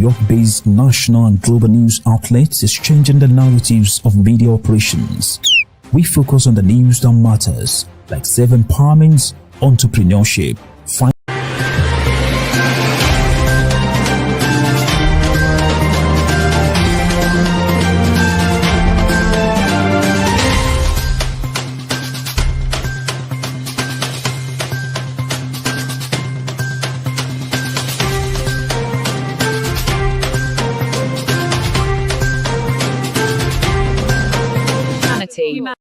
York-based national and global news outlets is changing the narratives of media operations. We focus on the news that matters, like self-empowerment, entrepreneurship,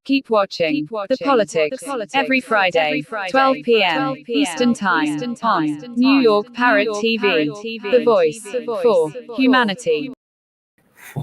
Keep watching The Politics every Friday, 12 p.m. Eastern Time on New York Parrot TV, the voice for humanity.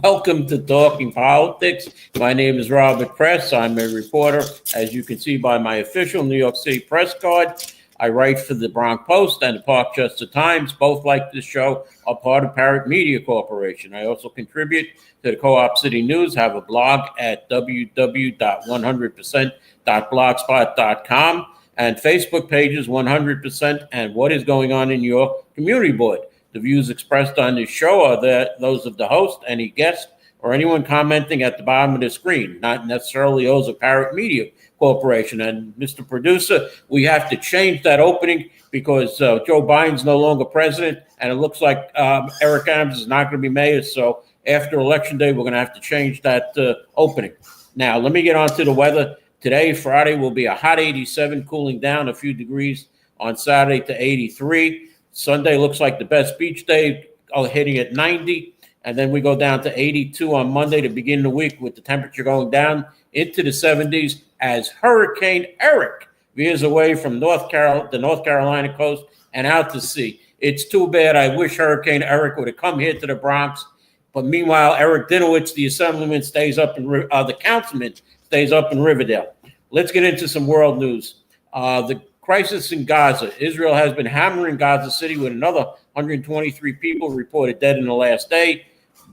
Welcome to Talking Politics. My name is Robert Press. I'm a reporter, as you can see by my official New York City press card. I write for the Bronx Post and the Parkchester Times. Both, like this show, are part of Parrot Media Corporation. I also contribute to the Co-op City News, have a blog at www.100%.blogspot.com, and Facebook pages 100% and What is Going On in Your Community Board. The views expressed on this show are those of the host, any guest, or anyone commenting at the bottom of the screen, not necessarily those of Parrot Media Corporation. And Mr. Producer, we have to change that opening because Joe Biden's no longer president, and it looks like Eric Adams is not going to be mayor. So after Election Day, we're going to have to change that opening. Now, let me get on to the weather. Today, Friday, will be a hot 87, cooling down a few degrees on Saturday to 83. Sunday looks like the best beach day, hitting at 90. And then we go down to 82 on Monday to begin the week, with the temperature going down into the 70s as Hurricane Eric veers away from the North Carolina coast and out to sea. It's too bad. I wish Hurricane Eric would have come here to the Bronx. But meanwhile, Eric Dinowitz, the assemblyman, the councilman, stays up in Riverdale. Let's get into some world news. The crisis in Gaza. Israel has been hammering Gaza City with another 123 people reported dead in the last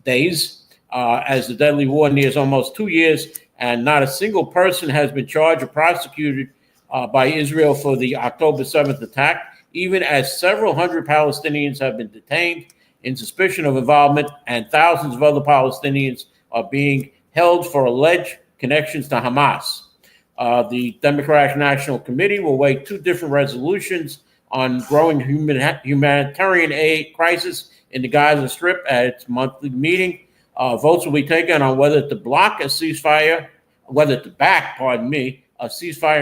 days, as the deadly war nears almost 2 years, and not a single person has been charged or prosecuted by Israel for the October 7th attack, even as several hundred Palestinians have been detained in suspicion of involvement, and thousands of other Palestinians are being held for alleged connections to Hamas. The Democratic National Committee will weigh two different resolutions on growing humanitarian aid crisis in the Gaza Strip at its monthly meeting. Votes will be taken on whether to back a ceasefire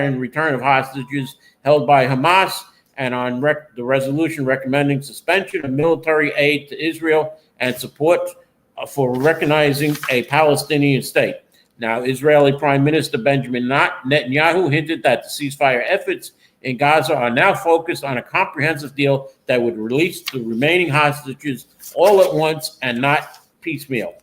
in return of hostages held by Hamas, and on the resolution recommending suspension of military aid to Israel and support for recognizing a Palestinian state. Now, Israeli Prime Minister Benjamin Netanyahu hinted that the ceasefire efforts in Gaza are now focused on a comprehensive deal that would release the remaining hostages all at once and not piecemeal.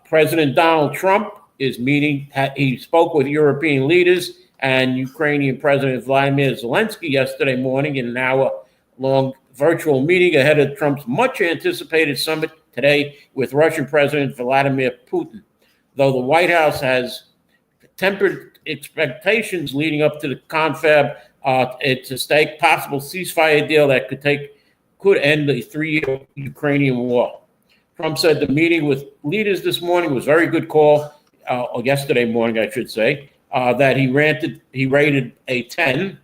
President Donald Trump is he spoke with European leaders and Ukrainian President Vladimir Zelensky yesterday morning in an hour-long virtual meeting ahead of Trump's much-anticipated summit today with Russian President Vladimir Putin. Though the White House has tempered expectations leading up to the confab, it's a possible ceasefire deal that could end the 3-year Ukrainian war. Trump said the meeting with leaders this morning was a very good call, or yesterday morning, I should say, that he rated a 10.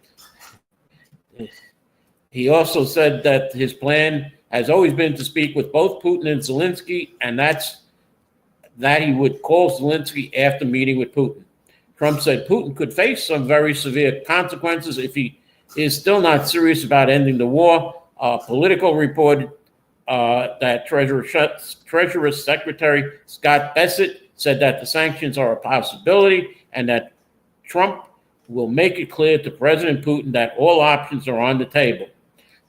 He also said that his plan has always been to speak with both Putin and Zelensky, and that he would call Zelensky after meeting with Putin. Trump said Putin could face some very severe consequences if he is still not serious about ending the war. Politico reported that Treasury Secretary Scott Bessent said that the sanctions are a possibility and that Trump will make it clear to President Putin that all options are on the table.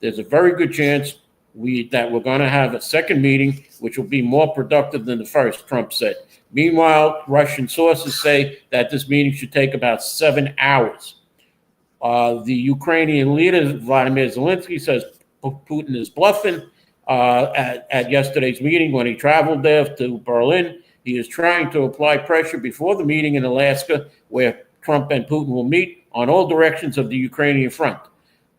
There's a very good chance that we're going to have a second meeting, which will be more productive than the first, Trump said. Meanwhile, Russian sources say that this meeting should take about 7 hours. The Ukrainian leader, Vladimir Zelensky, says Putin is bluffing at yesterday's meeting when he traveled there to Berlin. He is trying to apply pressure before the meeting in Alaska, where Trump and Putin will meet on all directions of the Ukrainian front.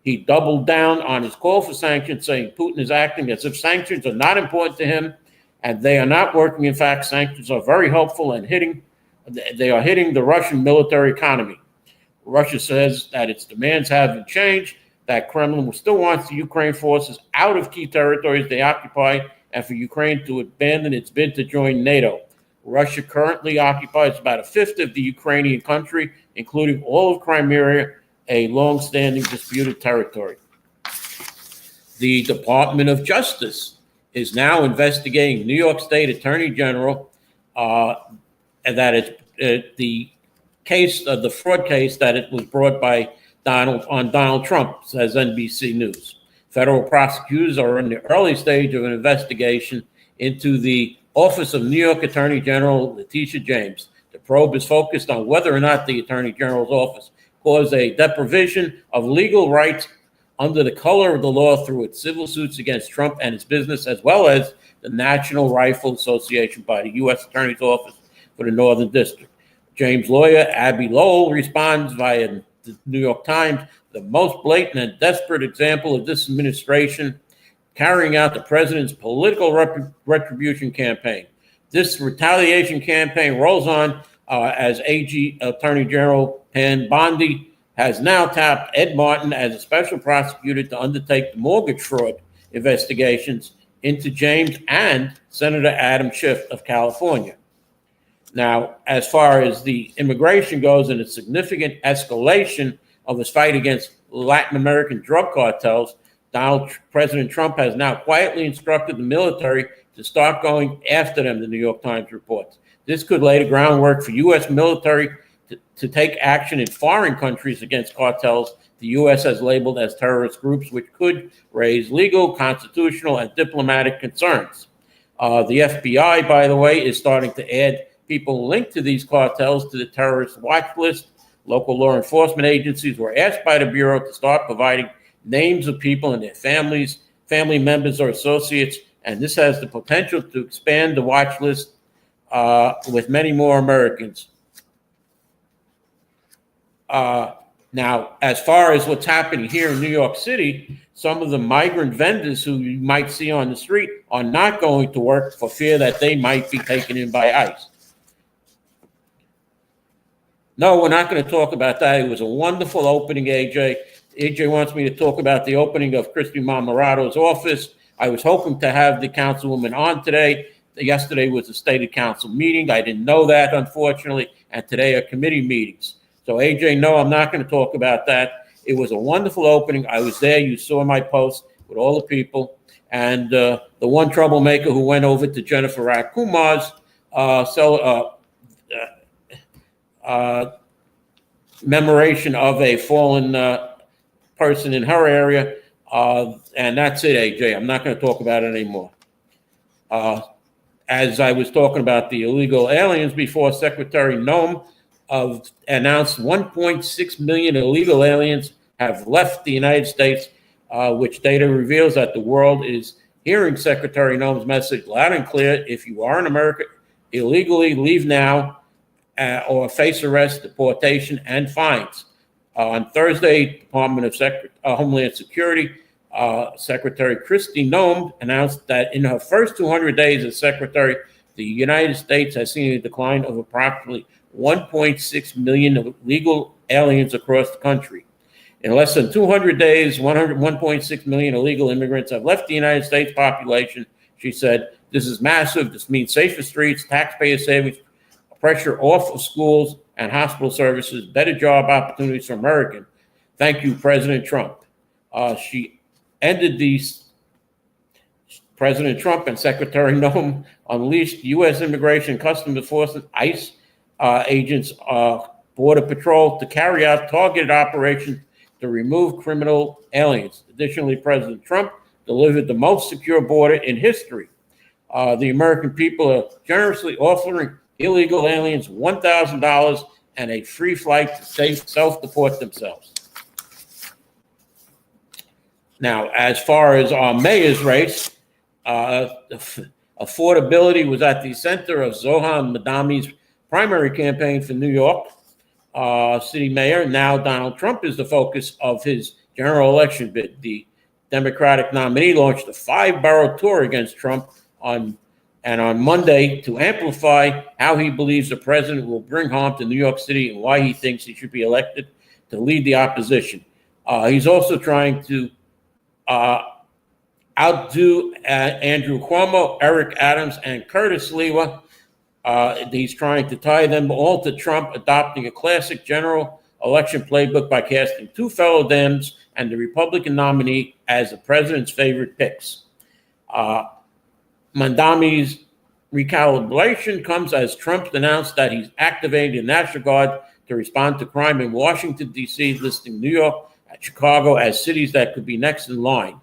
He doubled down on his call for sanctions, saying Putin is acting as if sanctions are not important to him, and they are not working. In fact, sanctions are very helpful and they are hitting the Russian military economy. Russia says that its demands haven't changed, that Kremlin still wants the Ukraine forces out of key territories they occupy and for Ukraine to abandon its bid to join NATO. Russia currently occupies about a fifth of the Ukrainian country, including all of Crimea, a long-standing disputed territory. The Department of Justice is now investigating New York State Attorney General, and that it's the case of the fraud case that it was brought by Donald Trump, says NBC News. Federal prosecutors are in the early stage of an investigation into the Office of New York Attorney General Letitia James. The probe is focused on whether or not the Attorney General's office caused a deprivation of legal rights under the color of the law through its civil suits against Trump and his business, as well as the National Rifle Association by the U.S. Attorney's Office for the Northern District. James' lawyer, Abby Lowell, responds via the New York Times, the most blatant and desperate example of this administration carrying out the president's political retribution campaign. This retaliation campaign rolls on as AG Attorney General Pam Bondi has now tapped Ed Martin as a special prosecutor to undertake the mortgage fraud investigations into James and Senator Adam Schiff of California. Now, as far as the immigration goes and a significant escalation of his fight against Latin American drug cartels, President Trump has now quietly instructed the military to start going after them, the New York Times reports. This could lay the groundwork for U.S. military to take action in foreign countries against cartels the U.S. has labeled as terrorist groups, which could raise legal, constitutional, and diplomatic concerns. The FBI, by the way, is starting to add people linked to these cartels to the terrorist watch list. Local law enforcement agencies were asked by the Bureau to start providing names of people and their families, family members, or associates, and this has the potential to expand the watch list with many more Americans. Now, as far as what's happening here in New York City, some of the migrant vendors who you might see on the street are not going to work for fear that they might be taken in by ICE. No, we're not going to talk about that. It was a wonderful opening, AJ. AJ wants me to talk about the opening of Christy Marmorato's office. I was hoping to have the councilwoman on today. Yesterday was a State Council meeting. I didn't know that, unfortunately, and today are committee meetings. So, AJ, no, I'm not going to talk about that. It was a wonderful opening. I was there. You saw my post with all the people. And the one troublemaker who went over to Jennifer Rakumar's commemoration of a fallen person in her area. And that's it, AJ. I'm not going to talk about it anymore. As I was talking about the illegal aliens before, Secretary Noem announced 1.6 million illegal aliens have left the United States, which data reveals that the world is hearing Secretary Noem's message loud and clear. If you are in America illegally, leave now or face arrest, deportation, and fines. On Thursday, Department of Homeland Security Secretary Kristi Noem announced that in her first 200 days as secretary, the United States has seen a decline of approximately 1.6 million illegal aliens across the country. In less than 200 days, 1.6 million illegal immigrants have left the United States population, she said. This is massive. This means safer streets, taxpayer savings, pressure off of schools and hospital services, better job opportunities for Americans. Thank you, President Trump. She ended these. President Trump and Secretary Noem unleashed U.S. Immigration and Customs Enforcement, ICE agents, Border Patrol to carry out targeted operations to remove criminal aliens. Additionally, President Trump delivered the most secure border in history. The American people are generously offering illegal aliens $1,000 and a free flight to self-deport themselves. Now, as far as our mayor's race, affordability was at the center of Zohan Madami's primary campaign for New York City mayor. Now Donald Trump is the focus of his general election bid. The Democratic nominee launched a 5-borough tour against Trump on Monday to amplify how he believes the president will bring harm to New York City and why he thinks he should be elected to lead the opposition. He's also trying to outdo Andrew Cuomo, Eric Adams, and Curtis Lewa. He's trying to tie them all to Trump, adopting a classic general election playbook by casting two fellow Dems and the Republican nominee as the president's favorite picks. Mamdani's recalibration comes as Trump announced that he's activating the National Guard to respond to crime in Washington, D.C., listing New York and Chicago as cities that could be next in line.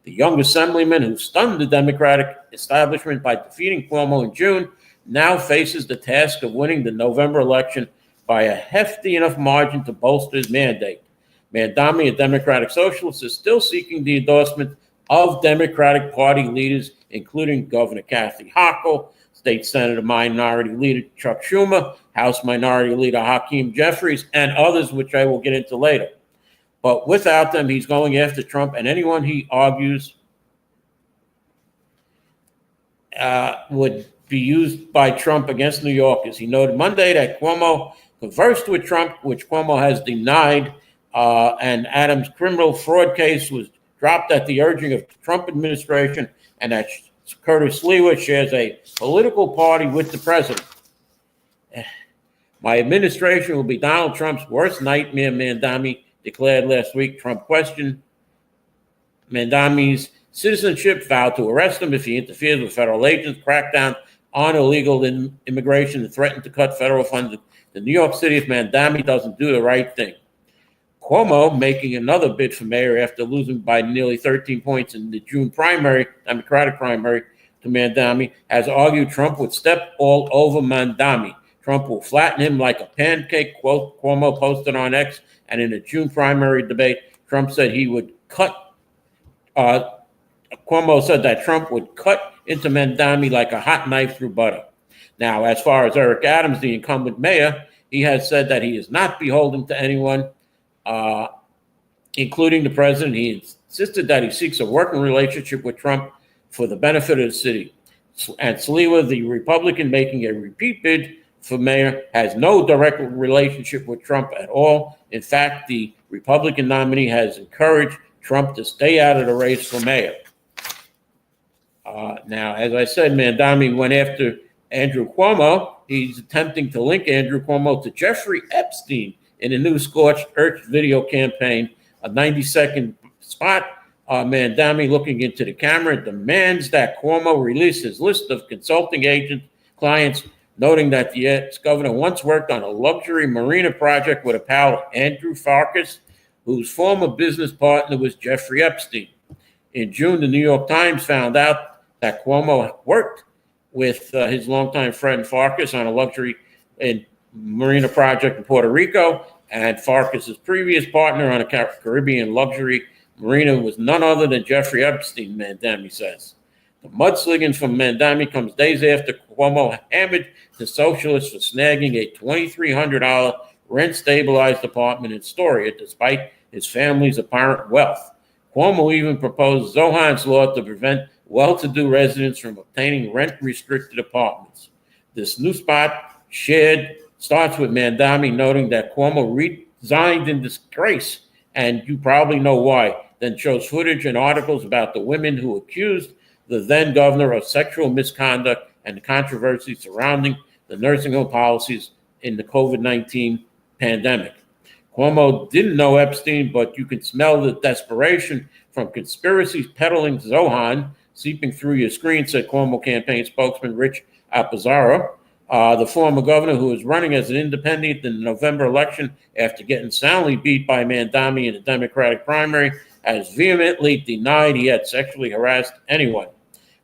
The young assemblyman who stunned the Democratic establishment by defeating Cuomo in June now faces the task of winning the November election by a hefty enough margin to bolster his mandate. Mamdani, a Democratic socialist, is still seeking the endorsement of Democratic Party leaders, including Governor Kathy Hochul, State Senator Minority Leader Chuck Schumer, House Minority Leader Hakeem Jeffries, and others, which I will get into later. But without them, he's going after Trump and anyone he argues would be used by Trump against New Yorkers. He noted Monday that Cuomo conversed with Trump, which Cuomo has denied, and Adams' criminal fraud case was dropped at the urging of the Trump administration, and that Curtis Lewa shares a political party with the president. My administration will be Donald Trump's worst nightmare, Mamdani declared last week. Trump questioned Mamdani's citizenship, vowed to arrest him if he interferes with federal agents, crackdown on illegal immigration, and threatened to cut federal funds to New York City if Mamdani doesn't do the right thing. Cuomo, making another bid for mayor after losing by nearly 13 points in the June primary, Democratic primary, to Mamdani, has argued Trump would step all over Mamdani. Trump will flatten him like a pancake, quote, Cuomo posted on X. And in a June primary debate, Trump said he would Cuomo said that Trump would cut into Mamdani like a hot knife through butter. Now, as far as Eric Adams, the incumbent mayor, he has said that he is not beholden to anyone, including the president. He insisted that he seeks a working relationship with Trump for the benefit of the city. And Sliwa, the Republican making a repeat bid for mayor, has no direct relationship with Trump at all. In fact, the Republican nominee has encouraged Trump to stay out of the race for mayor. Now, as I said, Mamdani went after Andrew Cuomo. He's attempting to link Andrew Cuomo to Jeffrey Epstein in a new scorched earth video campaign, a 90-second spot. Mamdani, looking into the camera, demands that Cuomo release his list of consulting agent clients, noting that the ex-governor once worked on a luxury marina project with a pal, Andrew Farkas, whose former business partner was Jeffrey Epstein. In June, the New York Times found out that Cuomo worked with his longtime friend Farkas on a luxury marina project in Puerto Rico, and Farkas' previous partner on a Caribbean luxury marina was none other than Jeffrey Epstein, Mamdani says. The mudslinging from Mamdani comes days after Cuomo hammered the socialists for snagging a $2,300 rent-stabilized apartment in Astoria, despite his family's apparent wealth. Cuomo even proposed Zohan's law to prevent well-to-do residents from obtaining rent-restricted apartments. This new spot starts with Mamdani noting that Cuomo resigned in disgrace, and you probably know why, then shows footage and articles about the women who accused the then governor of sexual misconduct and the controversy surrounding the nursing home policies in the COVID-19 pandemic. Cuomo didn't know Epstein, but you can smell the desperation from conspiracies peddling Zohan seeping through your screen, said Cuomo campaign spokesman Rich Appizzaro. The former governor, who was running as an independent in the November election after getting soundly beat by Mamdani in the Democratic primary, has vehemently denied he had sexually harassed anyone.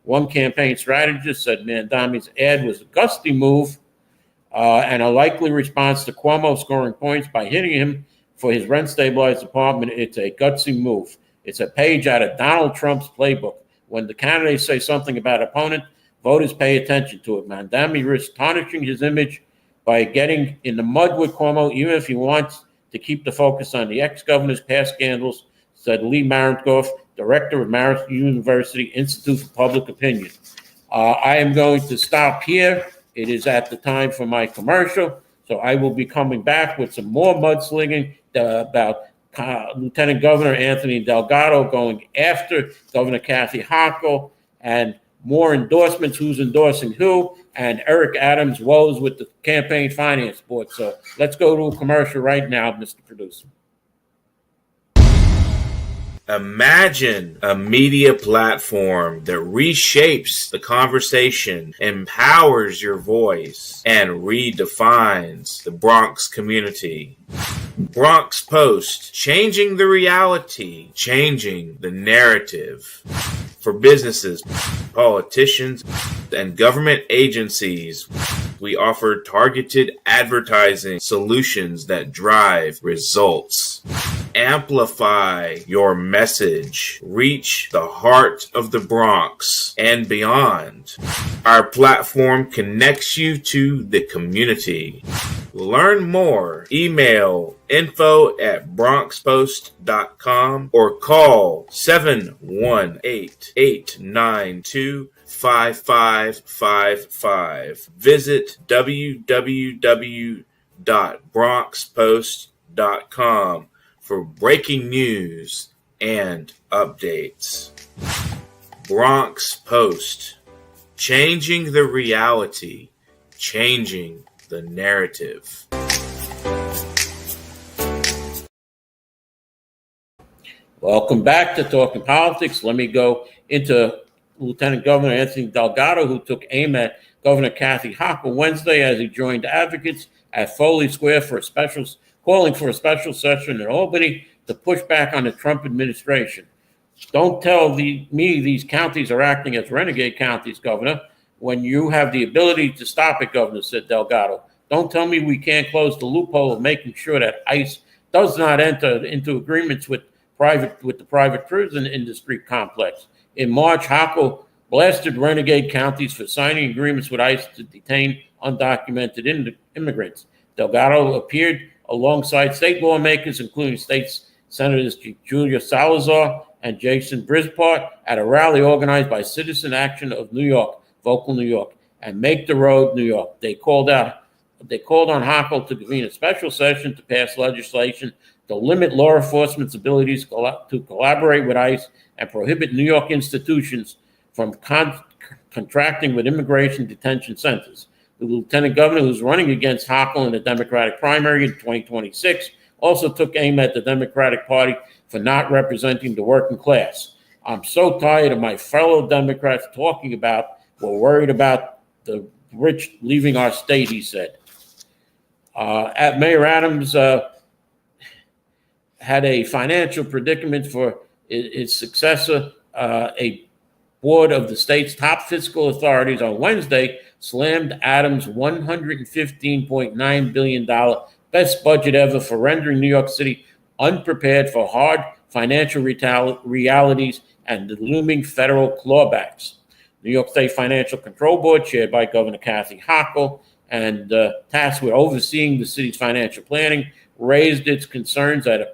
One campaign strategist said Mamdani's ad was a gusty move and a likely response to Cuomo scoring points by hitting him for his rent-stabilized apartment. It's a gutsy move. It's a page out of Donald Trump's playbook. When the candidates say something about opponent, voters pay attention to it. Mamdani risks tarnishing his image by getting in the mud with Cuomo, even if he wants to keep the focus on the ex-governor's past scandals, said Lee Marenkoff, director of Marist University Institute for Public Opinion. I am going to stop here. It is at the time for my commercial, so I will be coming back with some more mudslinging about Lieutenant Governor Anthony Delgado going after Governor Kathy Hochul, and more endorsements, who's endorsing who, and Eric Adams' woes with the Campaign Finance Board. So let's go to a commercial right now, Mr. Producer. Imagine a media platform that reshapes the conversation, empowers your voice, and redefines the Bronx community. Bronx Post, changing the reality, changing the narrative. For businesses, politicians, and government agencies, we offer targeted advertising solutions that drive results. Amplify your message. Reach the heart of the Bronx and beyond. Our platform connects you to the community. Learn more. Email info@bronxpost.com or call 718-892-5555. Visit www.bronxpost.com for breaking news and updates. Bronx Post, changing the reality, changing the narrative. Welcome back to Talking Politics. Let me go into Lieutenant Governor Anthony Delgado, who took aim at Governor Kathy Hochul Wednesday as he joined advocates at Foley Square calling for a special session in Albany to push back on the Trump administration. Don't tell me these counties are acting as renegade counties, Governor, when you have the ability to stop it, Governor, said Delgado. Don't tell me we can't close the loophole of making sure that ICE does not enter into agreements with the private prison industry complex. In March, Hochul blasted renegade counties for signing agreements with ICE to detain undocumented immigrants. Delgado appeared alongside state lawmakers, including state Senators Julia Salazar and Jason Brisport, at a rally organized by Citizen Action of New York, Vocal New York, and Make the Road New York. They called on Hochul to convene a special session to pass legislation to limit law enforcement's abilities to collaborate with ICE and prohibit New York institutions from contracting with immigration detention centers. The lieutenant governor, who's running against Hochul in the Democratic primary in 2026, also took aim at the Democratic Party for not representing the working class. I'm so tired of my fellow Democrats talking about we're worried about the rich leaving our state, he said. Mayor Adams had a financial predicament for his successor. A board of the state's top fiscal authorities on Wednesday slammed Adams' $115.9 billion best budget ever for rendering New York City unprepared for hard financial realities and the looming federal clawbacks. New York State Financial Control Board, chaired by Governor Kathy Hochul and tasked with overseeing the city's financial planning, raised its concerns at a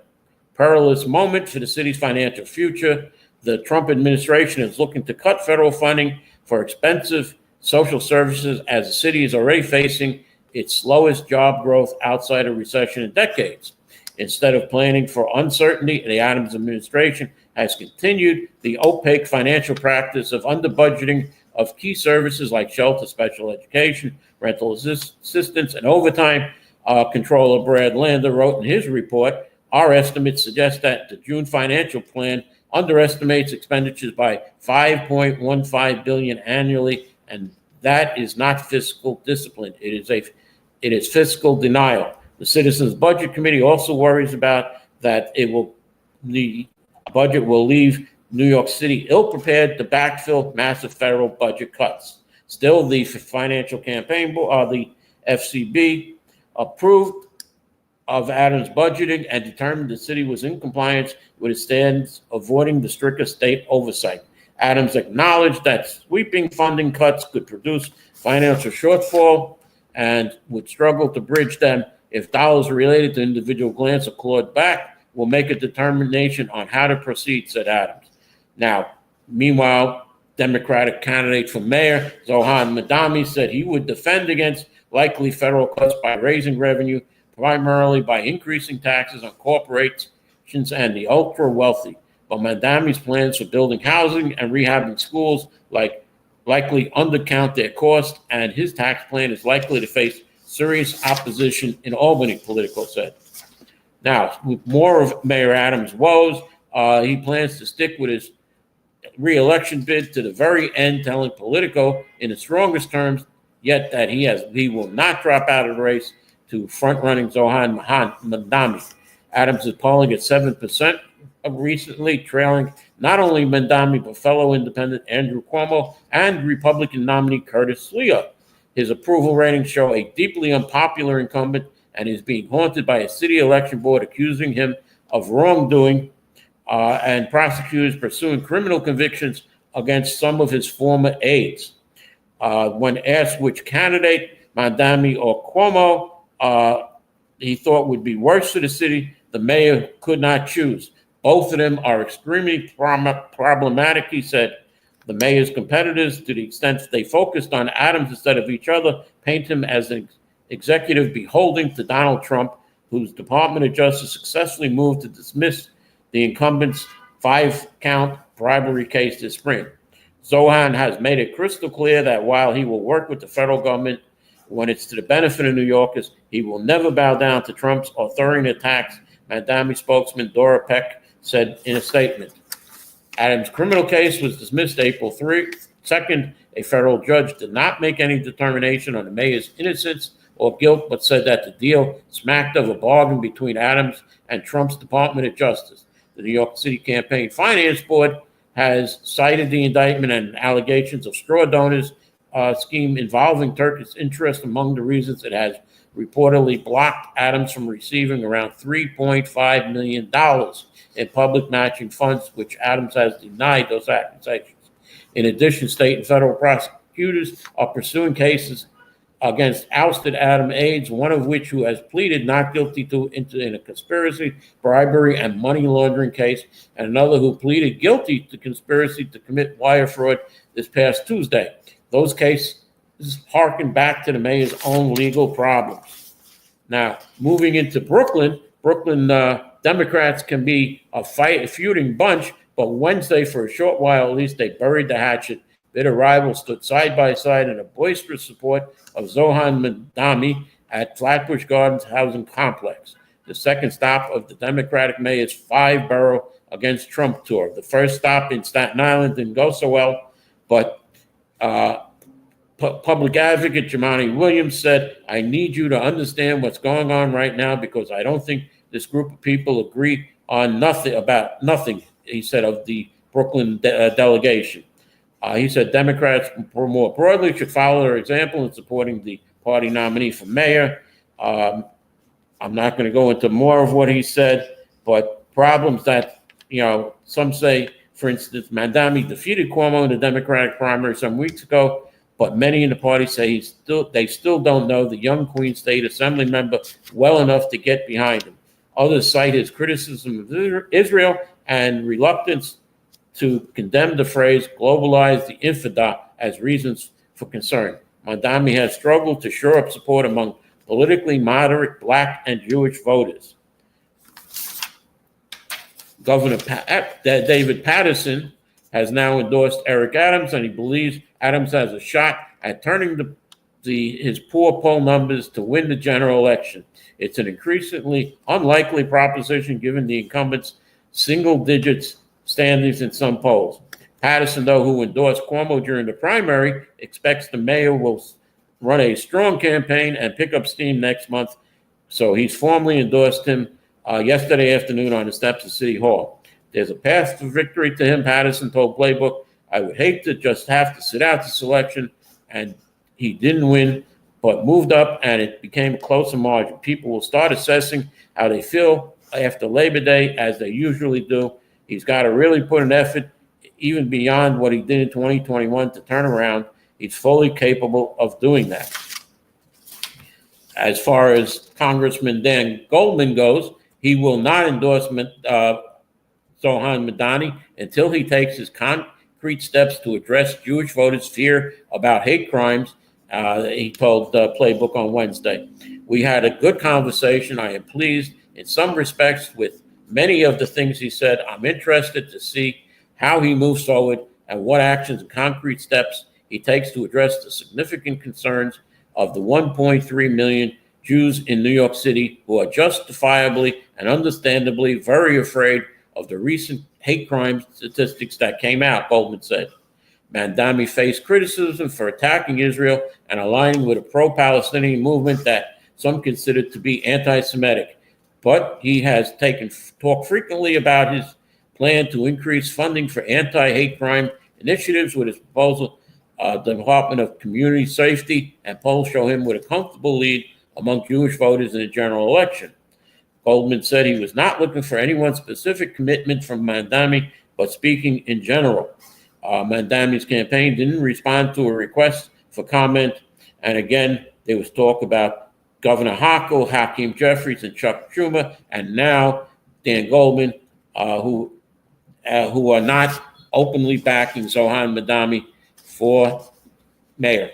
perilous moment for the city's financial future. The Trump administration is looking to cut federal funding for expensive social services as the city is already facing its slowest job growth outside a recession in decades. Instead of planning for uncertainty, the Adams administration has continued the opaque financial practice of under-budgeting of key services like shelter, special education, rental assistance, and overtime. Controller Brad Lander wrote in his report, our estimates suggest that the June financial plan underestimates expenditures by $5.15 billion annually, and that is not fiscal discipline. It is fiscal denial. The Citizens Budget Committee also worries about that the budget will leave New York City ill-prepared to backfill massive federal budget cuts. Still, the Financial Campaign Board, the FCB, approved of Adams' budgeting and determined the city was in compliance with its standards, avoiding the stricter state oversight. Adams acknowledged that sweeping funding cuts could produce financial shortfall and would struggle to bridge them if dollars related to individual grants are clawed back will make a determination on how to proceed, said Adams. Now, meanwhile, Democratic candidate for mayor Zohan Madami said he would defend against likely federal cuts by raising revenue, primarily by increasing taxes on corporations and the ultra-wealthy. But Madami's plans for building housing and rehabbing schools likely undercount their cost, and his tax plan is likely to face serious opposition in Albany, Politico said. Now, with more of Mayor Adams' woes, he plans to stick with his re-election bid to the very end, telling Politico in the strongest terms yet that he will not drop out of the race to front-running Zohan Madami. Adams is polling at 7% recently, trailing not only Madami but fellow independent Andrew Cuomo and Republican nominee Curtis Sliwa. His approval ratings show a deeply unpopular incumbent and is being haunted by a city election board accusing him of wrongdoing and prosecutors pursuing criminal convictions against some of his former aides. When asked which candidate, Madami or Cuomo, he thought would be worse for the city, the mayor could not choose. Both of them are extremely problematic, he said. The mayor's competitors, to the extent they focused on Adams instead of each other, paint him as an executive beholden to Donald Trump, whose Department of Justice successfully moved to dismiss the incumbent's 5-count bribery case this spring. Zohan has made it crystal clear that while he will work with the federal government when it's to the benefit of New Yorkers, he will never bow down to Trump's authoritarian attacks, Madami spokesman Dora Peck said in a statement. Adams' criminal case was dismissed April 2nd. A federal judge did not make any determination on the mayor's innocence or guilt, but said that the deal smacked of a bargain between Adams and Trump's Department of Justice. The New York City Campaign Finance Board has cited the indictment and allegations of straw donors scheme involving Turkish interest among the reasons it has reportedly blocked Adams from receiving around $3.5 million in public matching funds, which Adams has denied those accusations. In addition, state and federal prosecutors are pursuing cases against ousted Adam aides, one of which who has pleaded not guilty in a conspiracy, bribery, and money laundering case, and another who pleaded guilty to conspiracy to commit wire fraud this past Tuesday. Those cases harken back to the mayor's own legal problems. Now, moving into Brooklyn Democrats can be a feuding bunch, but Wednesday, for a short while at least, they buried the hatchet. Bitter rivals stood side by side in a boisterous support of Zohan Madami at Flatbush Gardens housing complex, the second stop of the Democratic mayor's 5-borough against Trump tour. The first stop in Staten Island didn't go so well, but public advocate Jumaane Williams said, "I need you to understand what's going on right now because I don't think this group of people agree on nothing," he said of the Brooklyn delegation. He said Democrats more broadly should follow their example in supporting the party nominee for mayor. I'm not going to go into more of what he said, but problems that, some say, for instance, Madami defeated Cuomo in the Democratic primary some weeks ago, but many in the party say they still don't know the young Queens State Assembly member well enough to get behind him. Others cite his criticism of Israel and reluctance to condemn the phrase globalize the infidel as reasons for concern. Madami has struggled to shore up support among politically moderate Black and Jewish voters. Governor David Paterson has now endorsed Eric Adams, and he believes Adams has a shot at turning his poor poll numbers to win the general election. It's an increasingly unlikely proposition given the incumbent's single digits standings in some polls. Paterson, though, who endorsed Cuomo during the primary, expects the mayor will run a strong campaign and pick up steam next month. So he's formally endorsed him yesterday afternoon on the steps of City Hall. There's a path to victory to him, Paterson told Playbook. I would hate to just have to sit out this election, and he didn't win, but moved up, and it became a closer margin. People will start assessing how they feel after Labor Day, as they usually do. He's got to really put an effort, even beyond what he did in 2021, to turn around. He's fully capable of doing that. As far as Congressman Dan Goldman goes, He will not endorse Zohan Madani until he takes his concrete steps to address Jewish voters' fear about hate crimes, he told Playbook on Wednesday. We had a good conversation. I am pleased in some respects with many of the things he said. I'm interested to see how he moves forward and what actions and concrete steps he takes to address the significant concerns of the 1.3 million Jews in New York City who are justifiably and understandably very afraid of the recent hate crime statistics that came out, Goldman said. Mandami faced criticism for attacking Israel and aligning with a pro-Palestinian movement that some consider to be anti-Semitic. But he has talked frequently about his plan to increase funding for anti-hate crime initiatives with his proposal, the Department of Community Safety, and polls show him with a comfortable lead among Jewish voters in the general election. Goldman said he was not looking for any one specific commitment from Mandami, but speaking in general. Mandami's campaign didn't respond to a request for comment. And again, there was talk about Governor Hochul, Hakeem Jeffries, and Chuck Schumer, and now Dan Goldman, who are not openly backing Zohan Madani for mayor.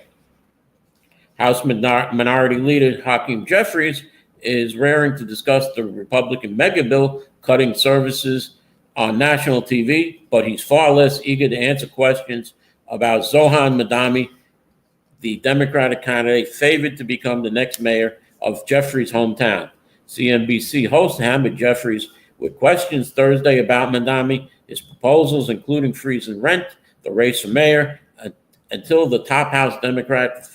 House Minority Leader Hakeem Jeffries is raring to discuss the Republican mega bill cutting services on national TV, but he's far less eager to answer questions about Zohan Madani, the Democratic candidate favored to become the next mayor of Jeffries' hometown. CNBC host hammered Jeffries with questions Thursday about Madani, his proposals, including freezing rent, the race for mayor, until the top House Democrat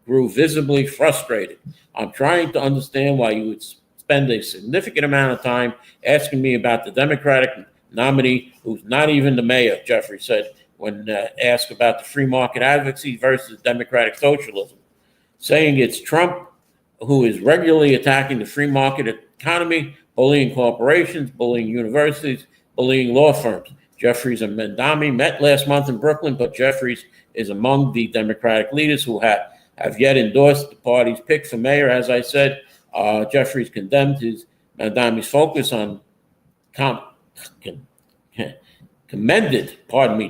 grew visibly frustrated. I'm trying to understand why you would spend a significant amount of time asking me about the Democratic nominee who's not even the mayor, Jeffrey said when asked about the free market advocacy versus democratic socialism, saying it's Trump who is regularly attacking the free market economy, bullying corporations, bullying universities, bullying law firms. Jeffries and Mandami met last month in Brooklyn, but Jeffries is among the Democratic leaders who have yet endorsed the party's pick for mayor. As I said, Jeffries condemned Mandami's focus on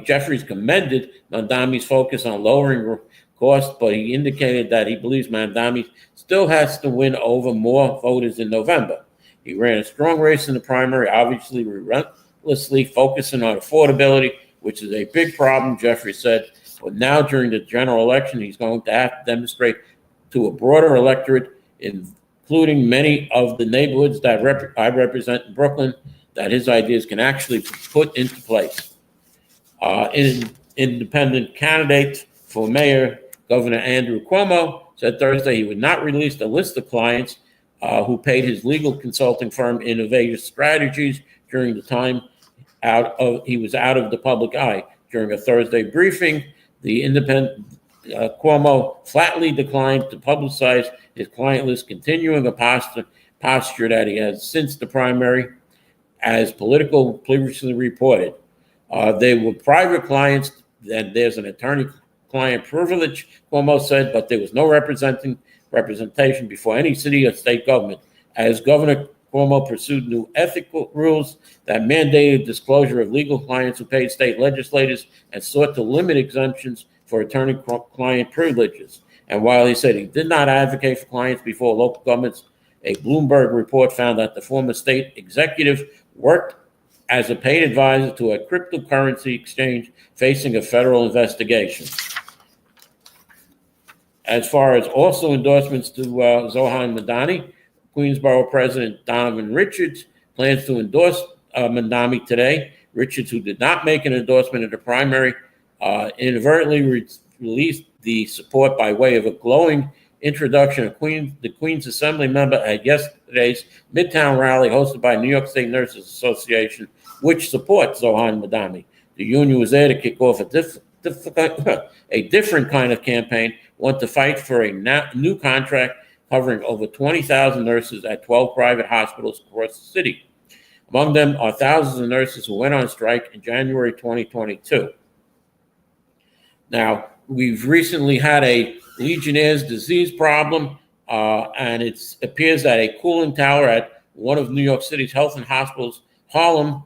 Jeffries commended Mandami's focus on lowering costs, but he indicated that he believes Mandami still has to win over more voters in November. He ran a strong race in the primary, obviously relentlessly focusing on affordability, which is a big problem, Jeffries said. But now during the general election, he's going to have to demonstrate to a broader electorate, including many of the neighborhoods that I represent in Brooklyn, that his ideas can actually be put into place. Independent candidate for mayor, Governor Andrew Cuomo, said Thursday he would not release the list of clients who paid his legal consulting firm Innovative Strategies during the time he was out of the public eye. During a Thursday briefing, the independent Cuomo flatly declined to publicize his client list, continuing a posture that he has since the primary, as Politico previously reported. They were private clients, and there's an attorney-client privilege, Cuomo said, but there was no representation before any city or state government. As Governor Cuomo pursued new ethical rules that mandated disclosure of legal clients who paid state legislators and sought to limit exemptions for attorney-client privileges. And while he said he did not advocate for clients before local governments, a Bloomberg report found that the former state executive worked as a paid advisor to a cryptocurrency exchange facing a federal investigation. As far as also endorsements to Zohan Madani, Queensborough President Donovan Richards plans to endorse Mandami today. Richards, who did not make an endorsement in the primary, inadvertently released the support by way of a glowing introduction of the Queens Assembly member at yesterday's Midtown rally hosted by New York State Nurses Association, which supports Zohan Madani. The union was there to kick off a different kind of campaign, one to fight for a new contract covering over 20,000 nurses at 12 private hospitals across the city. Among them are thousands of nurses who went on strike in January 2022. Now, we've recently had a Legionnaire's disease problem, and it appears that a cooling tower at one of New York City's health and hospitals. Harlem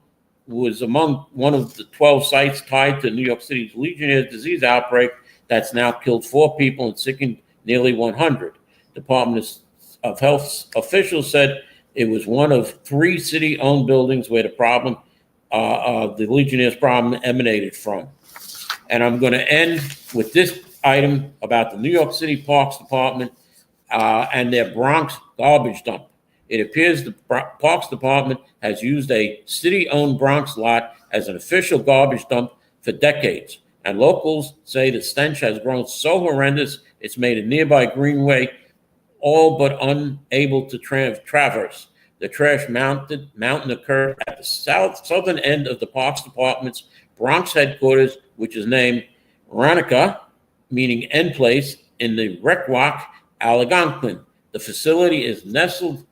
was among one of the 12 sites tied to New York City's Legionnaire's disease outbreak that's now killed 4 people and sickened nearly 100. Department of Health officials said it was one of 3 city-owned buildings where the Legionnaire's problem emanated from. And I'm going to end with this item about the New York City Parks Department and their Bronx garbage dump. It appears the Parks Department has used a city-owned Bronx lot as an official garbage dump for decades, and locals say the stench has grown so horrendous it's made a nearby greenway all but unable to traverse. The trash mountain occurred at the southern end of the Parks Department's Bronx headquarters, which is named Ranica, meaning end place, in the Recwalk, Algonquin. The facility is nestled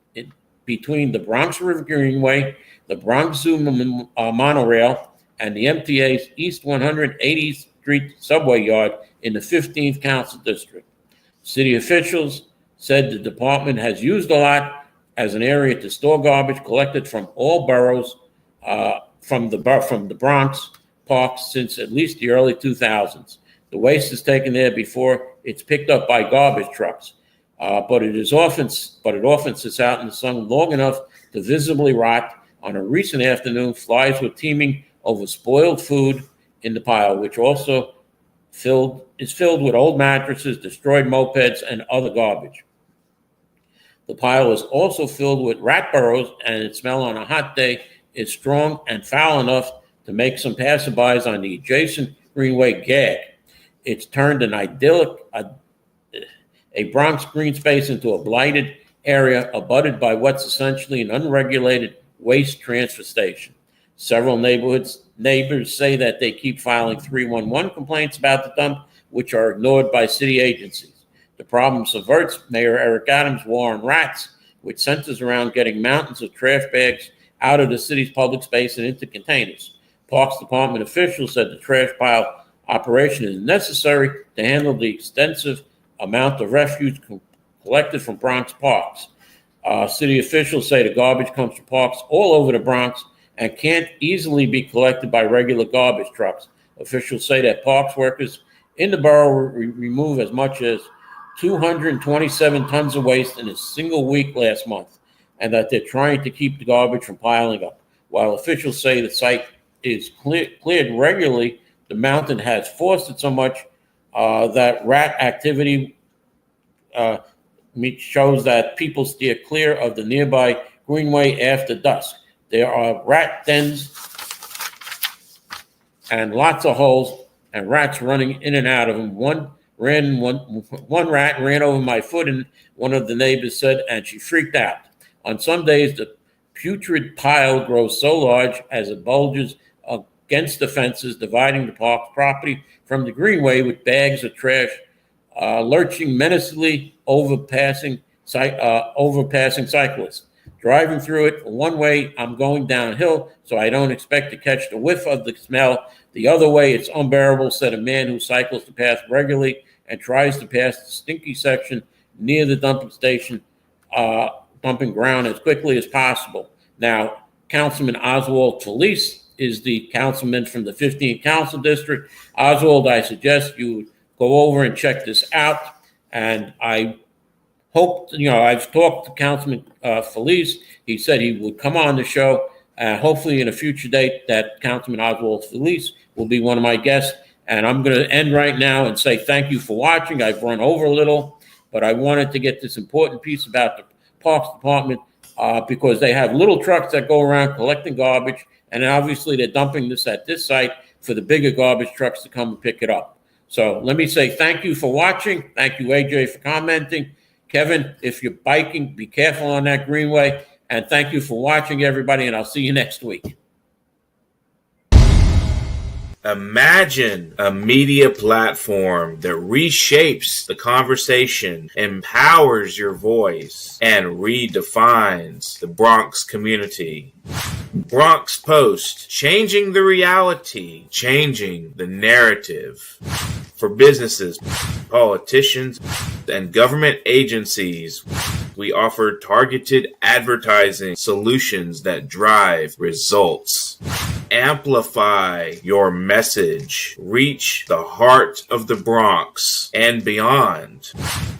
between the Bronx River Greenway, the Bronx Zoo monorail, and the MTA's East 180th Street subway yard in the 15th Council District. City officials said the department has used the lot as an area to store garbage collected from all boroughs from the Bronx parks since at least the early 2000s. The waste is taken there before it's picked up by garbage trucks. But it often sits out in the sun long enough to visibly rot. On a recent afternoon, flies were teeming over spoiled food in the pile, which also is filled with old mattresses, destroyed mopeds, and other garbage. The pile is also filled with rat burrows, and its smell on a hot day is strong and foul enough to make some passerbys on the adjacent greenway gag. It's turned an idyllic a Bronx green space into a blighted area abutted by what's essentially an unregulated waste transfer station. Several neighbors say that they keep filing 311 complaints about the dump, which are ignored by city agencies. The problem subverts Mayor Eric Adams' war on rats, which centers around getting mountains of trash bags out of the city's public space and into containers. Parks Department officials said the trash pile operation is necessary to handle the extensive amount of refuse collected from Bronx parks. City officials say the garbage comes from parks all over the Bronx and can't easily be collected by regular garbage trucks. Officials say that parks workers in the borough remove as much as 227 tons of waste in a single week last month, and that they're trying to keep the garbage from piling up. While officials say the site is cleared regularly, the mountain has fostered so much that rat activity shows that people steer clear of the nearby greenway after dusk. There are rat dens and lots of holes and rats running in and out of them. One rat ran over my foot, and one of the neighbors said, and she freaked out. On some days, the putrid pile grows so large as it bulges against the fences dividing the park's property from the greenway, with bags of trash lurching menacingly overpassing cyclists. Driving through it one way, I'm going downhill, so I don't expect to catch the whiff of the smell. The other way, it's unbearable, said a man who cycles the path regularly and tries to pass the stinky section near the dumping ground as quickly as possible. Now, Councilman Oswald Felice is the councilman from the 15th Council District. Oswald, I suggest you go over and check this out. And I hope, I've talked to Councilman Felice. He said he would come on the show. Hopefully in a future date that Councilman Oswald Felice will be one of my guests. And I'm going to end right now and say thank you for watching. I've run over a little, but I wanted to get this important piece about the Parks Department because they have little trucks that go around collecting garbage. And obviously they're dumping this at this site for the bigger garbage trucks to come and pick it up. So let me say thank you for watching. Thank you, AJ, for commenting. Kevin, if you're biking, be careful on that greenway. And thank you for watching, everybody, and I'll see you next week. Imagine a media platform that reshapes the conversation, empowers your voice, and redefines the Bronx community. Bronx Post, changing the reality, changing the narrative. For businesses, politicians, and government agencies, We offer targeted advertising solutions that drive results. Amplify your message. Reach the heart of the Bronx and beyond.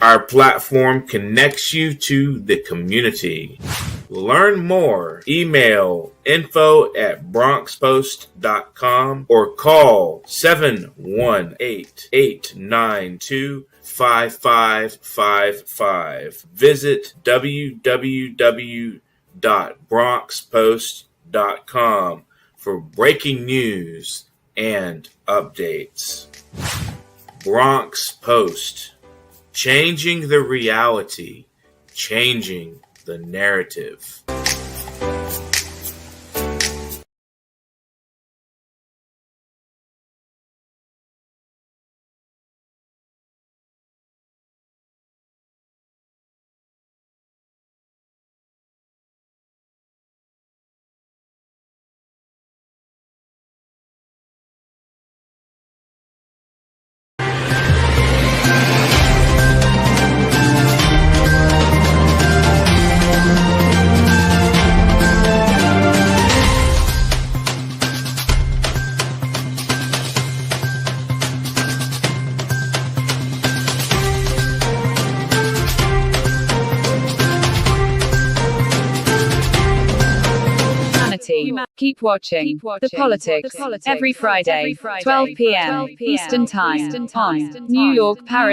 Our platform connects you to the community. Learn more. Email info@bronxpost.com or call 718-892-5555. Visit www.bronxpost.com for breaking news and updates. Bronx Post. Changing the reality, changing the narrative. Keep watching The Politics every Friday, 12 p.m. Eastern Time on New York Parrot